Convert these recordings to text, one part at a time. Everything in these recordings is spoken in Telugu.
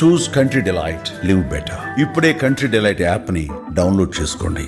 చూస్ కంట్రీ డిలైట్, లివ్ బెటర్. ఇప్పుడే కంట్రీ డిలైట్ యాప్ని డౌన్లోడ్ చేసుకోండి.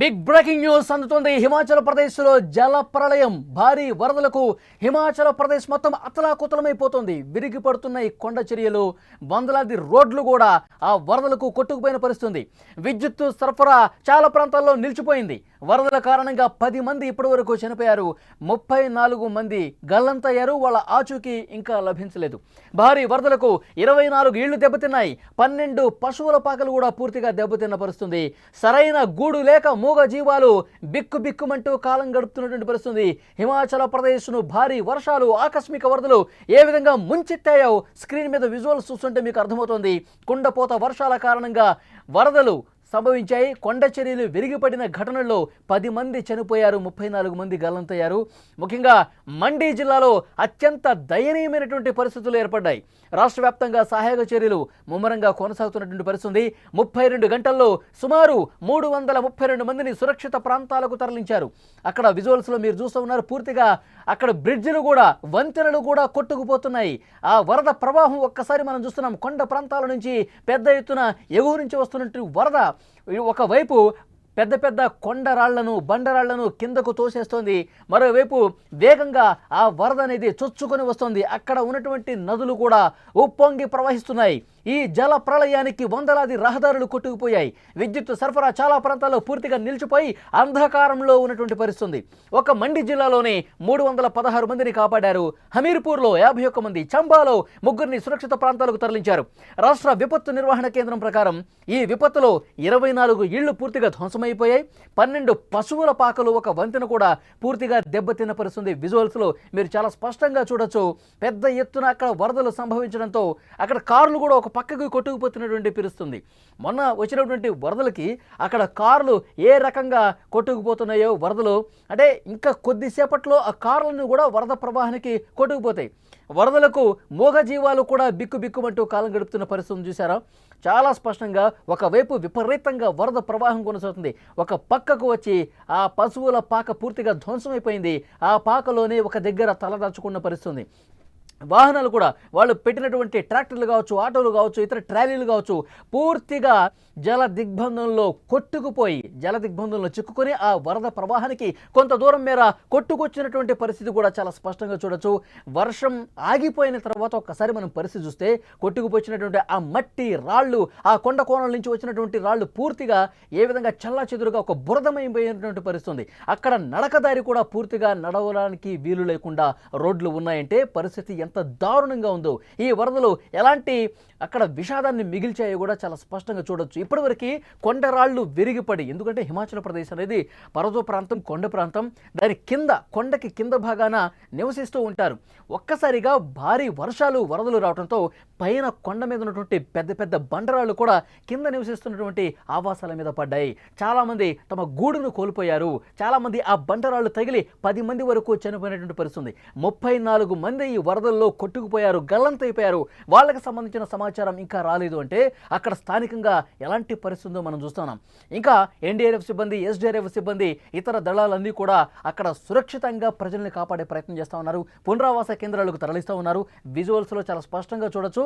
బిగ్ బ్రేకింగ్ న్యూస్ అందుతుంది. హిమాచల్ ప్రదేశ్లో జల ప్రళయం, భారీ వరదలకు హిమాచల్ ప్రదేశ్ మొత్తం అతలాకుతలమైపోతుంది. విరిగి పడుతున్న ఈ కొండ చర్యలు, వందలాది రోడ్లు కూడా ఆ వరదలకు కొట్టుకుపోయిన పరిస్థితుంది. విద్యుత్తు సరఫరా చాలా ప్రాంతాల్లో నిలిచిపోయింది. వరదల కారణంగా 10 మంది ఇప్పటి వరకు చనిపోయారు. 34 మంది గల్లంతయ్యారు. వాళ్ళ ఆచూకీ ఇంకా లభించలేదు. భారీ వరదలకు 24 ఇళ్లు దెబ్బతిన్నాయి. 12 పశువుల పాకలు కూడా పూర్తిగా దెబ్బతిన్న పరిస్థితుంది. సరైన గూడు లేక మూగ జీవాలు బిక్కుమంటూ కాలం గడుపుతున్నటువంటి పరిస్థితుంది. హిమాచల్ ప్రదేశ్ను భారీ వర్షాలు, ఆకస్మిక వరదలు ఏ విధంగా ముంచెత్తాయో స్క్రీన్ మీద విజువల్స్ చూస్తుంటే మీకు అర్థమవుతోంది. కుండపోత వర్షాల కారణంగా వరదలు సంభవించాయి. కొండ చర్యలు విరిగిపడిన ఘటనల్లో 10 మంది చనిపోయారు, 34 మంది గల్లంతయ్యారు. ముఖ్యంగా మండి జిల్లాలో అత్యంత దయనీయమైనటువంటి పరిస్థితులు ఏర్పడ్డాయి. రాష్ట్ర వ్యాప్తంగా సహాయక చర్యలు ముమ్మరంగా కొనసాగుతున్నటువంటి పరిస్థితి. 32 గంటల్లో సుమారు 332 మందిని సురక్షిత ప్రాంతాలకు తరలించారు. అక్కడ విజువల్స్లో మీరు చూస్తూ ఉన్నారు. పూర్తిగా అక్కడ బ్రిడ్జిలు కూడా, వంతెనలు కూడా కొట్టుకుపోతున్నాయి. ఆ వరద ప్రవాహం ఒక్కసారి మనం చూస్తున్నాం. కొండ ప్రాంతాల నుంచి పెద్ద ఎత్తున ఎగువ నుంచి వస్తున్నటువంటి వరద ఒకవైపు పెద్ద పెద్ద కొండరాళ్లను, బండరాళ్లను కిందకు తోసేస్తోంది. మరోవైపు వేగంగా ఆ వరద అనేది చొచ్చుకొని వస్తుంది. అక్కడ ఉన్నటువంటి నదులు కూడా ఉప్పొంగి ప్రవహిస్తున్నాయి. ఈ జల ప్రళయానికి వందలాది రహదారులు కొట్టుకుపోయాయి. విద్యుత్ సరఫరా చాలా ప్రాంతాల్లో పూర్తిగా నిలిచిపోయి అంధకారంలో ఉన్నటువంటి పరిస్థితి. ఒక మండి జిల్లాలోనే 316 మందిని కాపాడారు. హమీర్పూర్లో 51 మంది, చంబాలో 3 సురక్షిత ప్రాంతాలకు తరలించారు. రాష్ట్ర విపత్తు నిర్వహణ కేంద్రం ప్రకారం ఈ విపత్తులో 24 ఇళ్లు పూర్తిగా ధ్వంసమైపోయాయి. 12 పశువుల పాకలు, ఒక వంతెన కూడా పూర్తిగా దెబ్బతిన్న పరిస్థితి. విజువల్స్లో మీరు చాలా స్పష్టంగా చూడొచ్చు. పెద్ద ఎత్తున అక్కడ వరదలు సంభవించడంతో అక్కడ కార్లు కూడా ఒక పక్కకు కొట్టుకుపోతున్నటువంటి పిలుస్తుంది. మొన్న వచ్చినటువంటి వరదలకి అక్కడ కార్లు ఏ రకంగా కొట్టుకుపోతున్నాయో వరదలు, అంటే ఇంకా కొద్దిసేపట్లో ఆ కార్లను కూడా వరద ప్రవాహానికి కొట్టుకుపోతాయి. వరదలకు మూగజీవాలు కూడా బిక్కుమంటూ కాలం గడుపుతున్న పరిస్థితిని చూసారా? చాలా స్పష్టంగా ఒకవైపు విపరీతంగా వరద ప్రవాహం కొనసాగుతుంది. ఒక పక్కకు వచ్చి ఆ పశువుల పాక పూర్తిగా ధ్వంసమైపోయింది. ఆ పాకలోనే ఒక దగ్గర తలదాచుకున్న పరిస్థితి. వాహనాలు కూడా, వాళ్ళు పెట్టినటువంటి ట్రాక్టర్లు కావచ్చు, ఆటోలు కావచ్చు, ఇతర ట్రాలీలు కావచ్చు, పూర్తిగా జల దిగ్బంధంలో కొట్టుకుపోయి, జల దిగ్బంధంలో చిక్కుకొని ఆ వరద ప్రవాహానికి కొంత దూరం మేర కొట్టుకొచ్చినటువంటి పరిస్థితి కూడా చాలా స్పష్టంగా చూడొచ్చు. వర్షం ఆగిపోయిన తర్వాత ఒక్కసారి మనం పరిస్థితి చూస్తే కొట్టుకుపోయినటువంటి ఆ మట్టి రాళ్ళు, ఆ కొండ కోణాల నుంచి వచ్చినటువంటి రాళ్ళు పూర్తిగా ఏ విధంగా చల్లాచెదురుగా ఒక బురదమైపోయినటువంటి పరిస్థితి. అక్కడ నడకదారి కూడా పూర్తిగా నడవడానికి వీలు లేకుండా రోడ్లు ఉన్నాయంటే పరిస్థితి ఎంత దారుణంగా ఉందో. ఈ వరదలు ఎలాంటి అక్కడ విషాదాన్ని మిగిల్చాయో కూడా చాలా స్పష్టంగా చూడొచ్చు. ఇప్పటివరకు కొండరాళ్ళు విరిగిపడి, ఎందుకంటే హిమాచల్ ప్రదేశ్ అనేది పర్వత ప్రాంతం, కొండ ప్రాంతం, దాని కింద కొండకి కింద భాగాన నివసిస్తూ ఉంటారు. ఒక్కసారిగా భారీ వర్షాలు, వరదలు రావడంతో పైన కొండ మీద ఉన్నటువంటి పెద్ద పెద్ద బండరాళ్ళు కూడా కింద నివసిస్తున్నటువంటి ఆవాసాల మీద పడ్డాయి. చాలామంది తమ గూడును కోల్పోయారు. చాలామంది ఆ బండరాళ్ళు తగిలి 10 మంది వరకు చనిపోయినటువంటి పరిస్థితి. 34 మంది ఈ వరదల్లో కొట్టుకుపోయారు, గల్లంతైపోయారు. వాళ్ళకి సంబంధించిన సమాచారం ఇంకా రాలేదు. అంటే అక్కడ స్థానికంగా ఎలాంటి పరిస్థితుందో మనం చూస్తున్నాం. ఇంకా ఎన్డీఆర్ఎఫ్ సిబ్బంది, ఎస్డీఆర్ఎఫ్ సిబ్బంది, ఇతర దళాలన్నీ కూడా అక్కడ సురక్షితంగా ప్రజల్ని కాపాడే ప్రయత్నం చేస్తూ ఉన్నారు. పునరావాస కేంద్రాలకు తరలిస్తూ ఉన్నారు. విజువల్స్లో చాలా స్పష్టంగా చూడొచ్చు.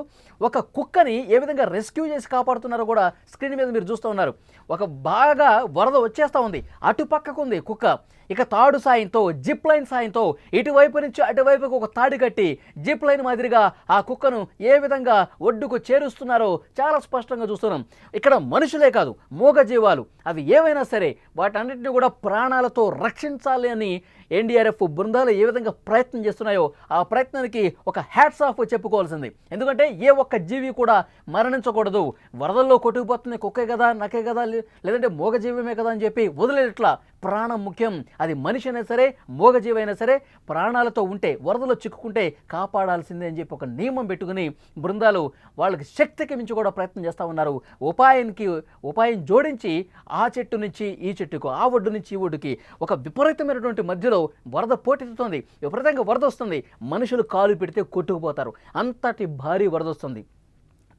ఒక కుక్కని ఏ విధంగా రెస్క్యూ చేసి కాపాడుతున్నారో కూడా స్క్రీన్ మీద మీరు చూస్తూ ఉన్నారు. ఒక బాగా వరద వచ్చేస్తూ ఉంది, అటుపక్కకు ఉంది కుక్క. ఇక తాడు సాయంతో, జిప్ లైన్ సాయంతో ఇటువైపు నుంచి అటువైపుకు ఒక తాడు కట్టి జిప్ లైన్ మాదిరిగా ఆ కుక్కను ఏ విధంగా ఒడ్డుకు చేరుస్తున్నారో చాలా స్పష్టంగా చూస్తున్నాం. ఇక్కడ మనుషులే కాదు, మూగజీవాలు అవి ఏవైనా సరే వాటన్నిటిని కూడా ప్రాణాలతో రక్షించాలి అని ఎన్డీఆర్ఎఫ్ బృందాలు ఏ విధంగా ప్రయత్నం చేస్తున్నాయో ఆ ప్రయత్నానికి ఒక హ్యాట్స్ ఆఫ్ చెప్పుకోవాల్సింది. ఎందుకంటే ఏ ఒక్క జీవి కూడా మరణించకూడదు. వరదల్లో కొట్టుకుపోతుంది కుక్కే కదా, నకే కదా, లేదంటే మూగజీవమే కదా అని చెప్పి వదిలేట్లా. ప్రాణం ముఖ్యం. అది మనిషి అయినా సరే, మూగజీవి అయినా సరే, ప్రాణాలతో ఉంటే, వరదలో చిక్కుకుంటే కాపాడాల్సిందే అని చెప్పి ఒక నియమం పెట్టుకుని బృందాలు వాళ్ళకి శక్తికి మించి కూడా ప్రయత్నం చేస్తూ ఉన్నారు. ఉపాయం జోడించి ఆ చెట్టు నుంచి ఈ చెట్టుకు, ఆ ఒడ్డు నుంచి ఈ ఒడ్డుకి ఒక విపరీతమైనటువంటి మధ్యలో వరద పోటెత్తుతోంది. విపరీతంగా వరద వస్తుంది. మనుషులు కాలు పెడితే కొట్టుకుపోతారు. అంతటి భారీ వరద వస్తుంది.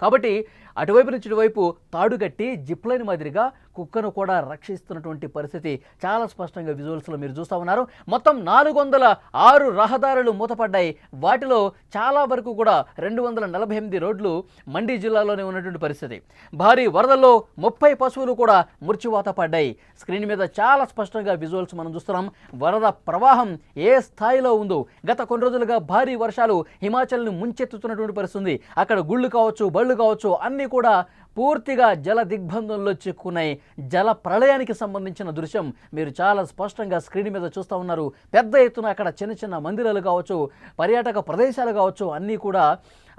కాబట్టి అటువైపు నుంచి ఇటువైపు తాడు కట్టి జిప్లైన్ మాదిరిగా కుక్కను కూడా రక్షిస్తున్నటువంటి పరిస్థితి చాలా స్పష్టంగా విజువల్స్లో మీరు చూస్తూ ఉన్నారు. మొత్తం 406 రహదారులు మూతపడ్డాయి. వాటిలో చాలా వరకు కూడా 248 రోడ్లు మండి జిల్లాలోనే ఉన్నటువంటి పరిస్థితి. భారీ వరదల్లో 30 పశువులు కూడా మృత్యువాత పడ్డాయి. స్క్రీన్ మీద చాలా స్పష్టంగా విజువల్స్ మనం చూస్తున్నాం. వరద ప్రవాహం ఏ స్థాయిలో ఉందో. గత కొన్ని రోజులుగా భారీ వర్షాలు హిమాచల్ని ముంచెత్తుతున్నటువంటి పరిస్థితి. అక్కడ గుళ్ళు కావచ్చు, బళ్ళు కావచ్చు, అన్నీ కూడా పూర్తిగా జల దిగ్బంధంలో చిక్కున్నాయి. జల ప్రళయానికి సంబంధించిన దృశ్యం మీరు చాలా స్పష్టంగా స్క్రీన్ మీద చూస్తూ ఉన్నారు. పెద్ద ఎత్తున అక్కడ చిన్న చిన్న మందిరాలు కావచ్చు, పర్యాటక ప్రదేశాలు కావచ్చు, అన్నీ కూడా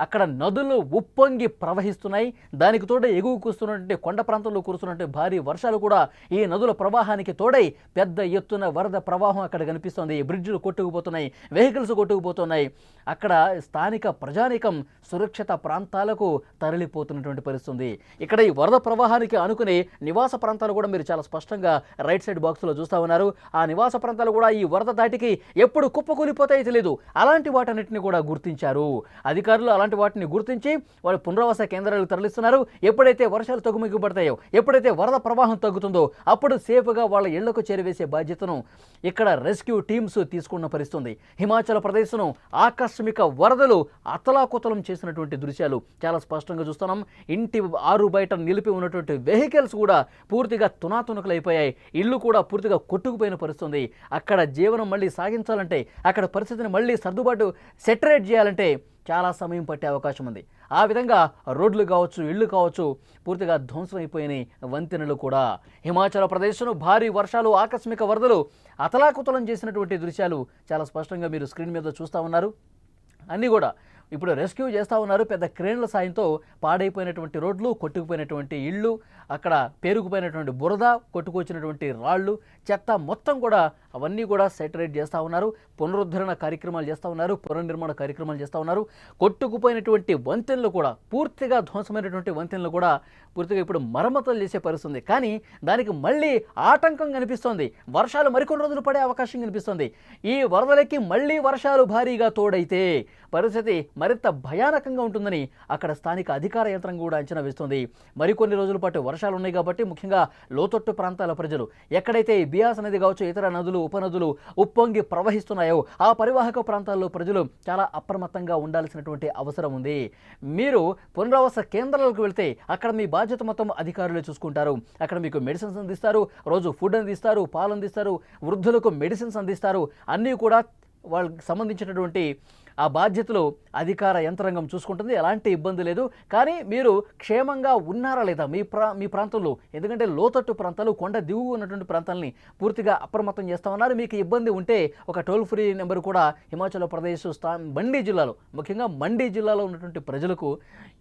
అక్కడ నదులు ఉప్పొంగి ప్రవహిస్తున్నాయి. దానికి తోడే ఎగువ కూస్తున్నటువంటి కొండ ప్రాంతంలో కురుస్తున్నటువంటి భారీ వర్షాలు కూడా ఈ నదుల ప్రవాహానికి తోడై పెద్ద ఎత్తున వరద ప్రవాహం అక్కడ కనిపిస్తుంది. బ్రిడ్జ్లు కొట్టుకుపోతున్నాయి, వెహికల్స్ కొట్టుకుపోతున్నాయి. అక్కడ స్థానిక ప్రజానీకం సురక్షిత ప్రాంతాలకు తరలిపోతున్నటువంటి పరిస్థితి. ఇక్కడ ఈ వరద ప్రవాహానికి అనుకునే నివాస ప్రాంతాలు కూడా మీరు చాలా స్పష్టంగా రైట్ సైడ్ బాక్స్లో చూస్తూ ఉన్నారు. ఆ నివాస ప్రాంతాలు కూడా ఈ వరద దాటికి ఎప్పుడు కుప్పకూలిపోతాయో తెలియదు. అలాంటి వాటన్నిటిని కూడా గుర్తించారు అధికారులు. అలాంటి వాటిని గుర్తించి వాళ్ళు పునరావాస కేంద్రాలకు తరలిస్తున్నారు. ఎప్పుడైతే వర్షాలు తగ్గుముగ్గుపడతాయో, ఎప్పుడైతే వరద ప్రవాహం తగ్గుతుందో అప్పుడు సేఫ్గా వాళ్ళ ఇళ్లకు చేరవేసే బాధ్యతను ఇక్కడ రెస్క్యూ టీమ్స్ తీసుకున్న పరిస్థితుంది. హిమాచల్ ప్రదేశ్ను ఆకస్మిక వరదలు అతలాకుతలం చేసినటువంటి దృశ్యాలు చాలా స్పష్టంగా చూస్తున్నాం. ఇంటి ఆరు బయట నిలిపి ఉన్నటువంటి వెహికల్స్ కూడా పూర్తిగా తునాతునకలైపోయాయి. ఇల్లు కూడా పూర్తిగా కొట్టుకుపోయిన పరిస్థితుంది. అక్కడ జీవనం మళ్ళీ సాగించాలంటే, అక్కడ పరిస్థితిని మళ్ళీ సర్దుబాటు సెటరేట్ చేయాలంటే చాలా సమయం పట్టే అవకాశం ఉంది. ఆ విధంగా రోడ్లు కావచ్చు, ఇళ్ళు కావచ్చు, పూర్తిగా ధ్వంసమైపోయినాయి. వంతెనలు కూడా. హిమాచల్ ప్రదేశ్ను భారీ వర్షాలు, ఆకస్మిక వరదలు అతలాకుతలం చేసినటువంటి దృశ్యాలు చాలా స్పష్టంగా మీరు స్క్రీన్ మీద చూస్తూ ఉన్నారు. అన్నీ కూడా ఇప్పుడు రెస్క్యూ చేస్తూ ఉన్నారు. పెద్ద క్రేన్ల సాయంతో పాడైపోయినటువంటి రోడ్లు, కొట్టుకుపోయినటువంటి ఇళ్ళు, అక్కడ పేరుకుపోయినటువంటి బురద, కొట్టుకొచ్చినటువంటి రాళ్ళు, చెత్త మొత్తం కూడా అవన్నీ కూడా సెటరేట్ చేస్తూ ఉన్నారు. పునరుద్ధరణ కార్యక్రమాలు చేస్తూ ఉన్నారు, పునర్నిర్మాణ కార్యక్రమాలు చేస్తూ ఉన్నారు. కొట్టుకుపోయినటువంటి వంతెనలు కూడా, పూర్తిగా ధ్వంసమైనటువంటి వంతెనలు కూడా పూర్తిగా ఇప్పుడు మరమ్మతులు చేసే పరిస్థితుంది. కానీ దానికి మళ్ళీ ఆటంకం కనిపిస్తోంది. వర్షాలు మరికొన్ని రోజులు పడే అవకాశం కనిపిస్తుంది. ఈ వరదలకి మళ్ళీ వర్షాలు భారీగా తోడైతే పరిస్థితి మరింత భయానకంగా ఉంటుందని అక్కడ స్థానిక అధికార యంత్రం కూడా అంచనా వేస్తుంది. మరికొన్ని రోజుల పాటు వర్షాలు ఉన్నాయి కాబట్టి ముఖ్యంగా లోతట్టు ప్రాంతాల ప్రజలు, ఎక్కడైతే బియాస్ నది కావచ్చు, ఇతర నదులు, ఉపనదులు ఉప్పొంగి ప్రవహిస్తున్నాయో ఆ పరివాహక ప్రాంతాల్లో ప్రజలు చాలా అప్రమత్తంగా ఉండాల్సినటువంటి అవసరం ఉంది. మీరు పునరావాస కేంద్రాలకు వెళ్తే అక్కడ మీ బాధ్యత మొత్తం అధికారులే చూసుకుంటారు. అక్కడ మీకు మెడిసిన్స్ అందిస్తారు, రోజు ఫుడ్ అందిస్తారు, పాలు అందిస్తారు, వృద్ధులకు మెడిసిన్స్ అందిస్తారు. అన్నీ కూడా వాళ్ళకి సంబంధించినటువంటి ఆ బాధ్యతలు అధికార యంత్రాంగం చూసుకుంటుంది. ఎలాంటి ఇబ్బంది లేదు. కానీ మీరు క్షేమంగా ఉన్నారా లేదా మీ ప్రాంతంలో, ఎందుకంటే లోతట్టు ప్రాంతాలు, కొండ దిగువ ఉన్నటువంటి ప్రాంతాలని పూర్తిగా అప్రమత్తం చేస్తూ ఉన్నారు. మీకు ఇబ్బంది ఉంటే ఒక టోల్ ఫ్రీ నెంబర్ కూడా హిమాచల్ ప్రదేశ్ మండి జిల్లాలో, ముఖ్యంగా మండి జిల్లాలో ఉన్నటువంటి ప్రజలకు,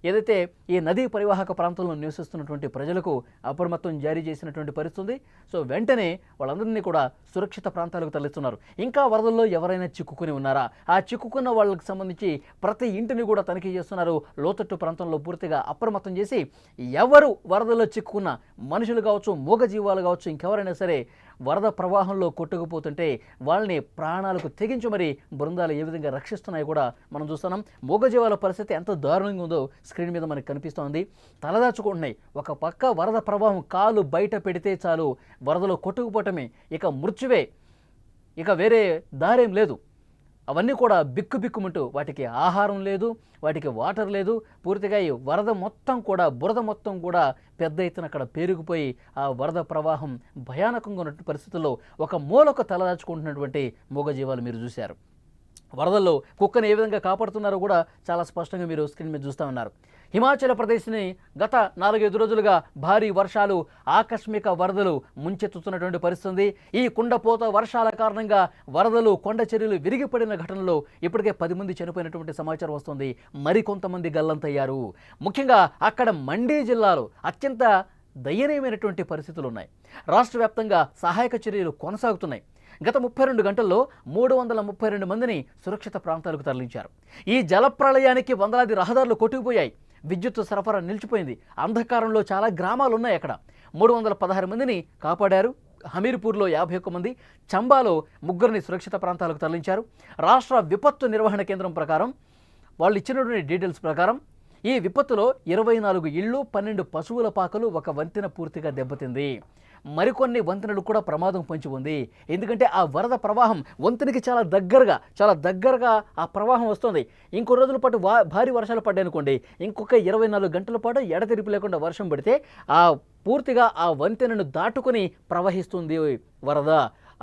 ఏదైతే ఈ నదీ పరివాహక ప్రాంతంలో నివసిస్తున్నటువంటి ప్రజలకు అప్రమత్తం జారీ చేసినటువంటి పరిస్థితి. సో వెంటనే వాళ్ళందరినీ కూడా సురక్షిత ప్రాంతాలకు తరలిస్తున్నారు. ఇంకా వరదల్లో ఎవరైనా చిక్కుకుని ఉన్నారా, ఆ చిక్కుకున్న వాళ్ళకి సంబంధించి ప్రతి ఇంటిని కూడా తనిఖీ చేస్తున్నారు. లోతట్టు ప్రాంతంలో పూర్తిగా అప్రమత్తం చేసి ఎవరు వరదల్లో చిక్కుకున్న మనుషులు కావచ్చు, మూగజీవాలు కావచ్చు, ఇంకెవరైనా సరే వరద ప్రవాహంలో కొట్టుకుపోతుంటే వాళ్ళని ప్రాణాలకు తెగించి మరి బృందాలు ఏ విధంగా రక్షిస్తున్నాయో కూడా మనం చూస్తున్నాం. మూగజీవాల పరిస్థితి ఎంత దారుణంగా ఉందో స్క్రీన్ మీద మనకు కనిపిస్తోంది. తలదాచుకుంటున్నాయి. ఒక పక్క వరద ప్రవాహం కాలు బయట పెడితే చాలు వరదలో కొట్టుకుపోవటమే, ఇక మృత్యువే, ఇక వేరే దారేం లేదు. అవన్నీ కూడా బిక్కుబిక్కుమంటూ, వాటికి ఆహారం లేదు, వాటికి వాటర్ లేదు. పూర్తిగా ఈ వరద మొత్తం కూడా, బురద మొత్తం కూడా పెద్ద ఎత్తున అక్కడ పేరుకుపోయి ఆ వరద ప్రవాహం భయానకంగా ఉన్నటువంటి పరిస్థితుల్లో ఒక మూలకు తలదాచుకుంటున్నటువంటి మూగజీవాలు మీరు చూశారు. వరదల్లో కుక్కను ఏ విధంగా కాపాడుతున్నారో కూడా చాలా స్పష్టంగా మీరు స్క్రీన్ మీద చూస్తూ ఉన్నారు. హిమాచల్ ప్రదేశ్ని గత 4-5 రోజులుగా భారీ వర్షాలు, ఆకస్మిక వరదలు ముంచెత్తుతున్నటువంటి పరిస్థితి. ఈ కుండపోత వర్షాల కారణంగా వరదలు, కొండ చర్యలు విరిగిపడిన ఘటనలో ఇప్పటికే 10 మంది చనిపోయినటువంటి సమాచారం వస్తుంది. మరికొంతమంది గల్లంతయ్యారు. ముఖ్యంగా అక్కడ మండి జిల్లాలో అత్యంత దయనీయమైనటువంటి పరిస్థితులు ఉన్నాయి. రాష్ట్ర వ్యాప్తంగా సహాయక చర్యలు కొనసాగుతున్నాయి. గత 32 గంటల్లో 332 మందిని సురక్షిత ప్రాంతాలకు తరలించారు. ఈ జలప్రళయానికి వందలాది రహదారులు కొట్టుకుపోయాయి. విద్యుత్ సరఫరా నిలిచిపోయింది. అంధకారంలో చాలా గ్రామాలు ఉన్నాయి. అక్కడ 316 మందిని కాపాడారు. హమీర్పూర్లో 51 మంది, చంబాలో 3 సురక్షిత ప్రాంతాలకు తరలించారు. రాష్ట్ర విపత్తు నిర్వహణ కేంద్రం ప్రకారం, వాళ్ళు ఇచ్చినటువంటి డీటెయిల్స్ ప్రకారం ఈ విపత్తులో 24 ఇళ్ళు, 12 పశువుల పాకలు, ఒక వంతెన పూర్తిగా దెబ్బతింది. మరికొన్ని వంతెనలు కూడా ప్రమాదం పొంచి ఉంది. ఎందుకంటే ఆ వరద ప్రవాహం వంతెనకి చాలా దగ్గరగా ఆ ప్రవాహం వస్తుంది. ఇంకో రోజుల పాటు భారీ వర్షాలు పడ్డాయి అనుకోండి, ఇంకొక 24 గంటల పాటు ఎడతెరిపి లేకుండా వర్షం పడితే పూర్తిగా ఆ వంతెనను దాటుకొని ప్రవహిస్తుంది వరద.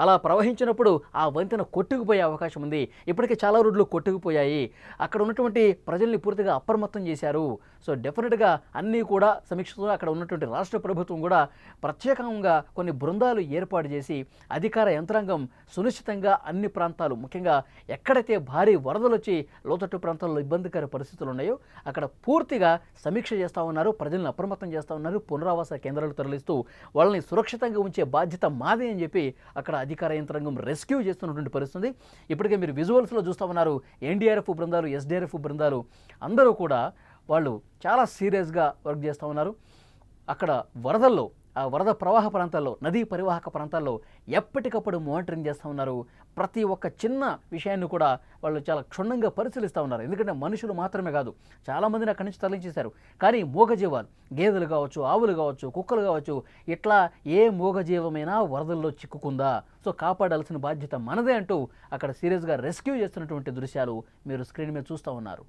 అలా ప్రవహించినప్పుడు ఆ వంతెన కొట్టుకుపోయే అవకాశం ఉంది. ఇప్పటికే చాలా రోడ్లు కొట్టుకుపోయాయి. అక్కడ ఉన్నటువంటి ప్రజల్ని పూర్తిగా అప్రమత్తం చేశారు. సో డెఫినెట్గా అన్నీ కూడా సమీక్షతో అక్కడ ఉన్నటువంటి రాష్ట్ర ప్రభుత్వం కూడా ప్రత్యేకంగా కొన్ని బృందాలు ఏర్పాటు చేసి అధికార యంత్రాంగం సునిశ్చితంగా అన్ని ప్రాంతాలు, ముఖ్యంగా ఎక్కడైతే భారీ వరదలు వచ్చి లోతట్టు ప్రాంతాల్లో ఇబ్బందికర పరిస్థితులు ఉన్నాయో అక్కడ పూర్తిగా సమీక్ష చేస్తూ ఉన్నారు. ప్రజలను అప్రమత్తం చేస్తూ ఉన్నారు. పునరావాస కేంద్రాలు తరలిస్తూ వాళ్ళని సురక్షితంగా ఉంచే బాధ్యత మాదే అని చెప్పి అక్కడ అధికార యంత్రాంగం రెస్క్యూ చేస్తున్నటువంటి పరిస్థితి. ఇప్పటికే మీరు విజువల్స్లో చూస్తూ ఉన్నారు. ఎన్డీఆర్ఎఫ్ బృందాలు, ఎస్డీఆర్ఎఫ్ బృందాలు అందరూ కూడా వాళ్ళు చాలా సీరియస్గా వర్క్ చేస్తూ ఉన్నారు. అక్కడ వరదల్లో, ఆ వరద ప్రవాహ ప్రాంతాల్లో, నదీ పరివాహక ప్రాంతాల్లో ఎప్పటికప్పుడు మానిటరింగ్ చేస్తూ ఉన్నారు. ప్రతి ఒక్క చిన్న విషయాన్ని కూడా వాళ్ళు చాలా క్షుణ్ణంగా పరిశీలిస్తూ ఉన్నారు. ఎందుకంటే మనుషులు మాత్రమే కాదు, చాలామందిని అక్కడి నుంచి తరలించేశారు. కానీ మూగజీవాలు, గేదెలు కావచ్చు, ఆవులు కావచ్చు, కుక్కలు కావచ్చు, ఇట్లా ఏ మూగజీవమైనా వరదల్లో చిక్కుకుందా, సో కాపాడాల్సిన బాధ్యత మనదే అంటూ అక్కడ సీరియస్గా రెస్క్యూ చేస్తున్నటువంటి దృశ్యాలు మీరు స్క్రీన్ మీద చూస్తూ ఉన్నారు.